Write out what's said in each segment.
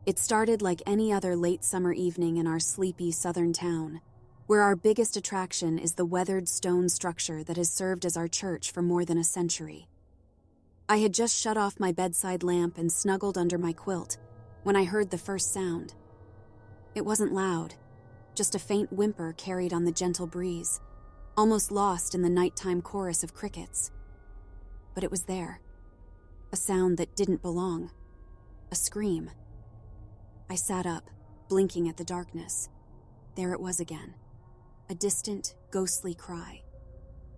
It started like any other late summer evening in our sleepy southern town, where our biggest attraction is the weathered stone structure that has served as our church for more than a century. I had just shut off my bedside lamp and snuggled under my quilt when I heard the first sound. It wasn't loud, just a faint whimper carried on the gentle breeze, almost lost in the nighttime chorus of crickets. But it was there, a sound that didn't belong, a scream. I sat up, blinking at the darkness. There it was again, a distant, ghostly cry.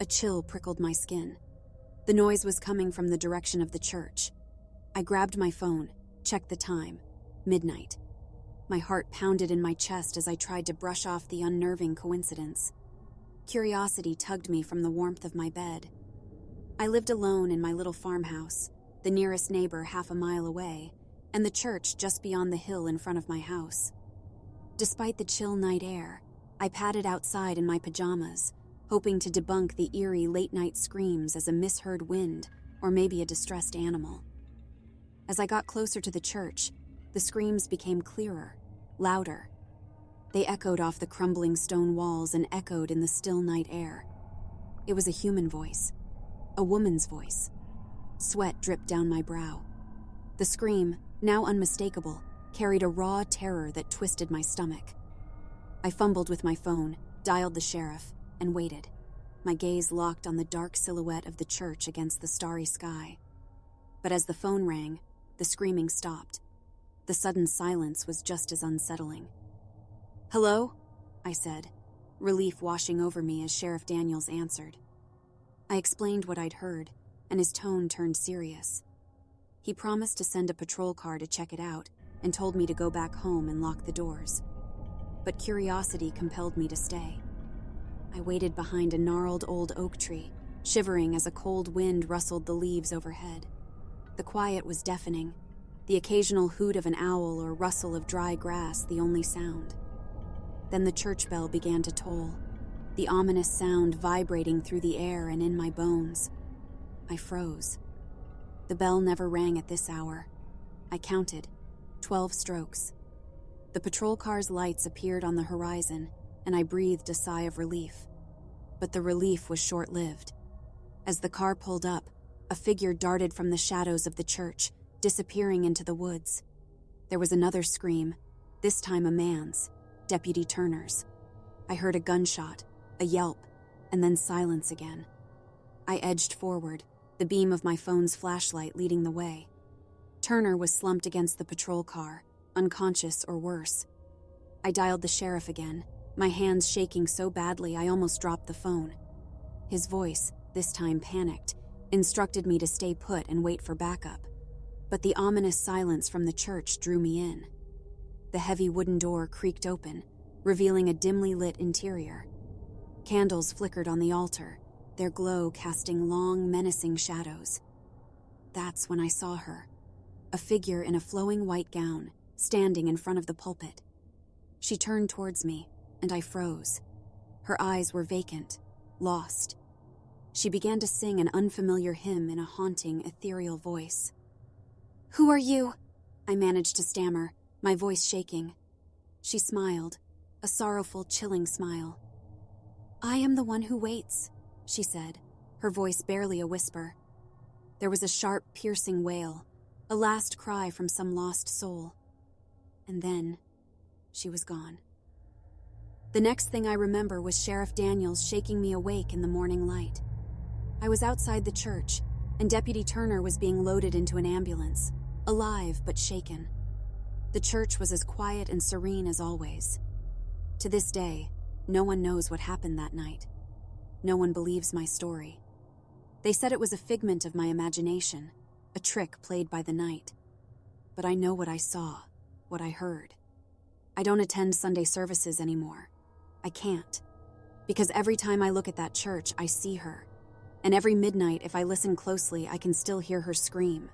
A chill prickled my skin. The noise was coming from the direction of the church. I grabbed my phone, checked the time, midnight. My heart pounded in my chest as I tried to brush off the unnerving coincidence. Curiosity tugged me from the warmth of my bed. I lived alone in my little farmhouse, the nearest neighbor half a mile away, and the church just beyond the hill in front of my house. Despite the chill night air, I padded outside in my pajamas, hoping to debunk the eerie late-night screams as a misheard wind or maybe a distressed animal. As I got closer to the church, the screams became clearer, louder. They echoed off the crumbling stone walls and echoed in the still night air. It was a human voice, a woman's voice. Sweat dripped down my brow. The scream, now unmistakable, carried a raw terror that twisted my stomach. I fumbled with my phone, dialed the sheriff, and waited, my gaze locked on the dark silhouette of the church against the starry sky. But as the phone rang, the screaming stopped. The sudden silence was just as unsettling. "Hello?" I said, relief washing over me as Sheriff Daniels answered. I explained what I'd heard, and his tone turned serious. He promised to send a patrol car to check it out and told me to go back home and lock the doors. But curiosity compelled me to stay. I waited behind a gnarled old oak tree, shivering as a cold wind rustled the leaves overhead. The quiet was deafening, the occasional hoot of an owl or rustle of dry grass the only sound. Then the church bell began to toll, the ominous sound vibrating through the air and in my bones. I froze. The bell never rang at this hour. I counted, 12 strokes. The patrol car's lights appeared on the horizon, and I breathed a sigh of relief. But the relief was short-lived. As the car pulled up, a figure darted from the shadows of the church, disappearing into the woods. There was another scream, this time a man's, Deputy Turner's. I heard a gunshot, a yelp, and then silence again. I edged forward, the beam of my phone's flashlight leading the way. Turner was slumped against the patrol car, unconscious or worse. I dialed the sheriff again, my hands shaking so badly I almost dropped the phone. His voice, this time panicked, instructed me to stay put and wait for backup. But the ominous silence from the church drew me in. The heavy wooden door creaked open, revealing a dimly lit interior. Candles flickered on the altar, their glow casting long, menacing shadows. That's when I saw her, a figure in a flowing white gown, standing in front of the pulpit. She turned towards me, and I froze. Her eyes were vacant, lost. She began to sing an unfamiliar hymn in a haunting, ethereal voice. "Who are you?" I managed to stammer, my voice shaking. She smiled, a sorrowful, chilling smile. "I am the one who waits," she said, her voice barely a whisper. There was a sharp, piercing wail, a last cry from some lost soul. And then, she was gone. The next thing I remember was Sheriff Daniels shaking me awake in the morning light. I was outside the church, and Deputy Turner was being loaded into an ambulance, alive but shaken. The church was as quiet and serene as always. To this day, no one knows what happened that night. No one believes my story. They said it was a figment of my imagination, a trick played by the night. But I know what I saw, what I heard. I don't attend Sunday services anymore. I can't. Because every time I look at that church, I see her. And every midnight, if I listen closely, I can still hear her scream.